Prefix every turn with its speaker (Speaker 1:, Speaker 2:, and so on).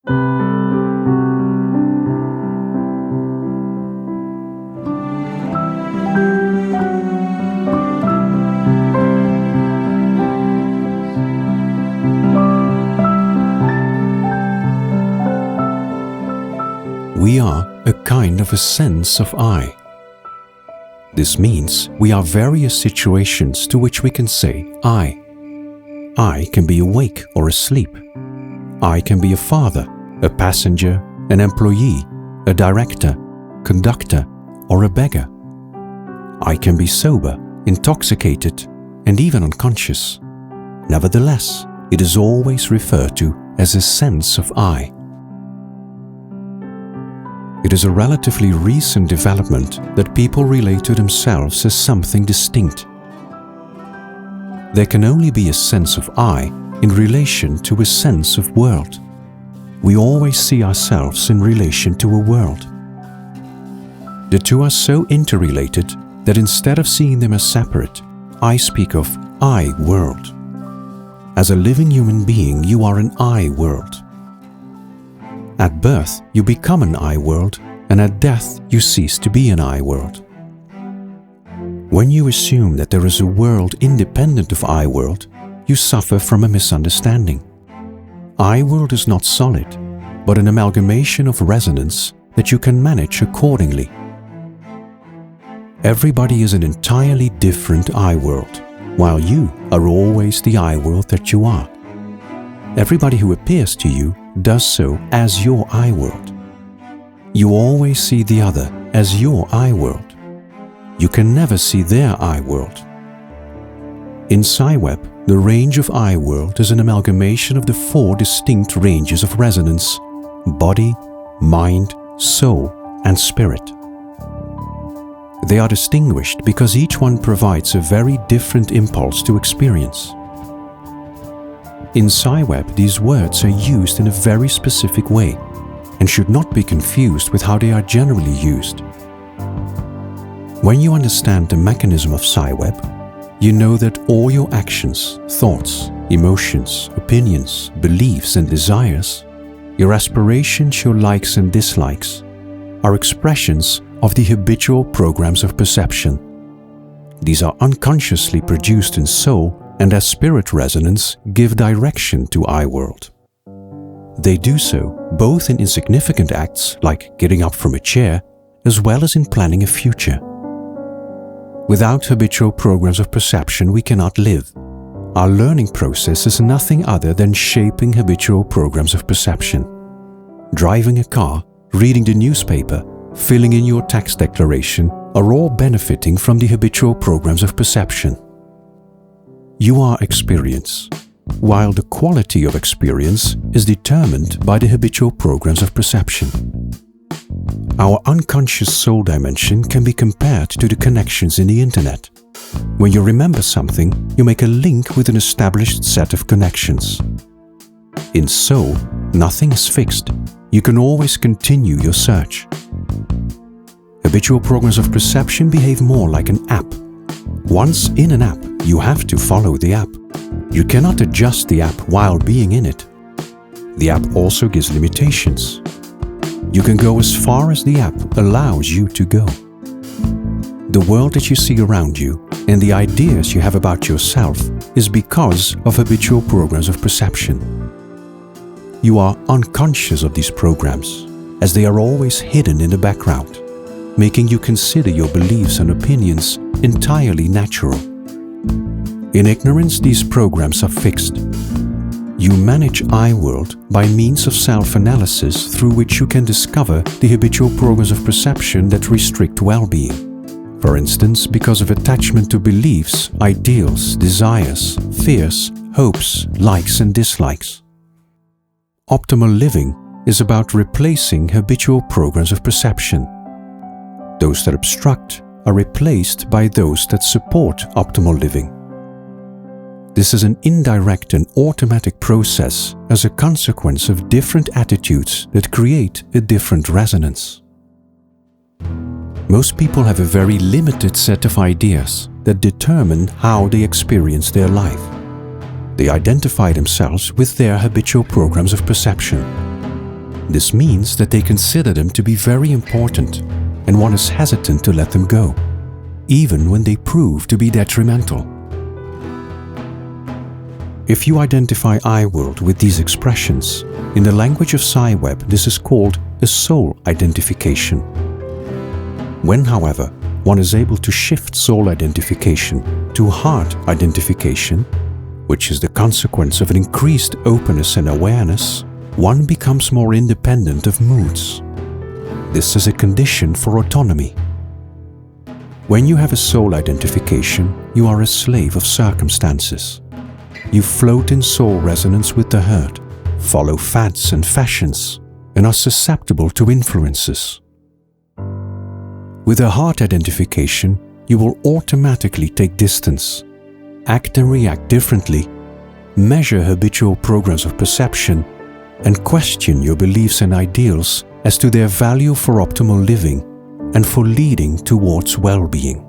Speaker 1: We are a kind of a sense of I. This means we are various situations to which we can say I. I can be awake or asleep. I can be a father, a passenger, an employee, a director, conductor, or a beggar. I can be sober, intoxicated, and even unconscious. Nevertheless, it is always referred to as a sense of I. It is a relatively recent development that people relate to themselves as something distinct. There can only be a sense of I in relation to a sense of world. We always see ourselves in relation to a world. The two are so interrelated that instead of seeing them as separate, I speak of I world. As a living human being, you are an I world. At birth, you become an I world, and at death, you cease to be an I world. When you assume that there is a world independent of I world, you suffer from a misunderstanding. I world is not solid, but an amalgamation of resonance that you can manage accordingly. Everybody is an entirely different I world, while you are always the I world that you are. Everybody who appears to you does so as your I world. You always see the other as your I world. You can never see their I world. In SIWEB, the range of I world is an amalgamation of the 4 distinct ranges of resonance: body, mind, soul, and spirit. They are distinguished because each one provides a very different impulse to experience. In SIWEB, these words are used in a very specific way and should not be confused with how they are generally used. When you understand the mechanism of SIWEB, you know that all your actions, thoughts, emotions, opinions, beliefs and desires, your aspirations, your likes and dislikes, are expressions of the habitual programs of perception. These are unconsciously produced in soul and as spirit resonance give direction to I world. They do so both in insignificant acts like getting up from a chair, as well as in planning a future. Without habitual programs of perception, we cannot live. Our learning process is nothing other than shaping habitual programs of perception. Driving a car, reading the newspaper, filling in your tax declaration are all benefiting from the habitual programs of perception. You are experience, while the quality of experience is determined by the habitual programs of perception. Our unconscious soul dimension can be compared to the connections in the internet. When you remember something, you make a link with an established set of connections. In soul, nothing is fixed. You can always continue your search. Habitual programs of perception behave more like an app. Once in an app, you have to follow the app. You cannot adjust the app while being in it. The app also gives limitations. You can go as far as the app allows you to go. The world that you see around you and the ideas you have about yourself is because of habitual programs of perception. You are unconscious of these programs, as they are always hidden in the background, making you consider your beliefs and opinions entirely natural. In ignorance, these programs are fixed. You manage I world by means of self-analysis through which you can discover the habitual programs of perception that restrict well-being. For instance, because of attachment to beliefs, ideals, desires, fears, hopes, likes and dislikes. Optimal living is about replacing habitual programs of perception. Those that obstruct are replaced by those that support optimal living. This is an indirect and automatic process as a consequence of different attitudes that create a different resonance. Most people have a very limited set of ideas that determine how they experience their life. They identify themselves with their habitual programs of perception. This means that they consider them to be very important, and one is hesitant to let them go, even when they prove to be detrimental. If you identify I world with these expressions, in the language of SIWEB this is called a soul identification. When, however, one is able to shift soul identification to heart identification, which is the consequence of an increased openness and awareness, one becomes more independent of moods. This is a condition for autonomy. When you have a soul identification, you are a slave of circumstances. You float in soul resonance with the herd, follow fads and fashions, and are susceptible to influences. With a heart identification, you will automatically take distance, act and react differently, measure habitual programs of perception, and question your beliefs and ideals as to their value for optimal living and for leading towards well-being.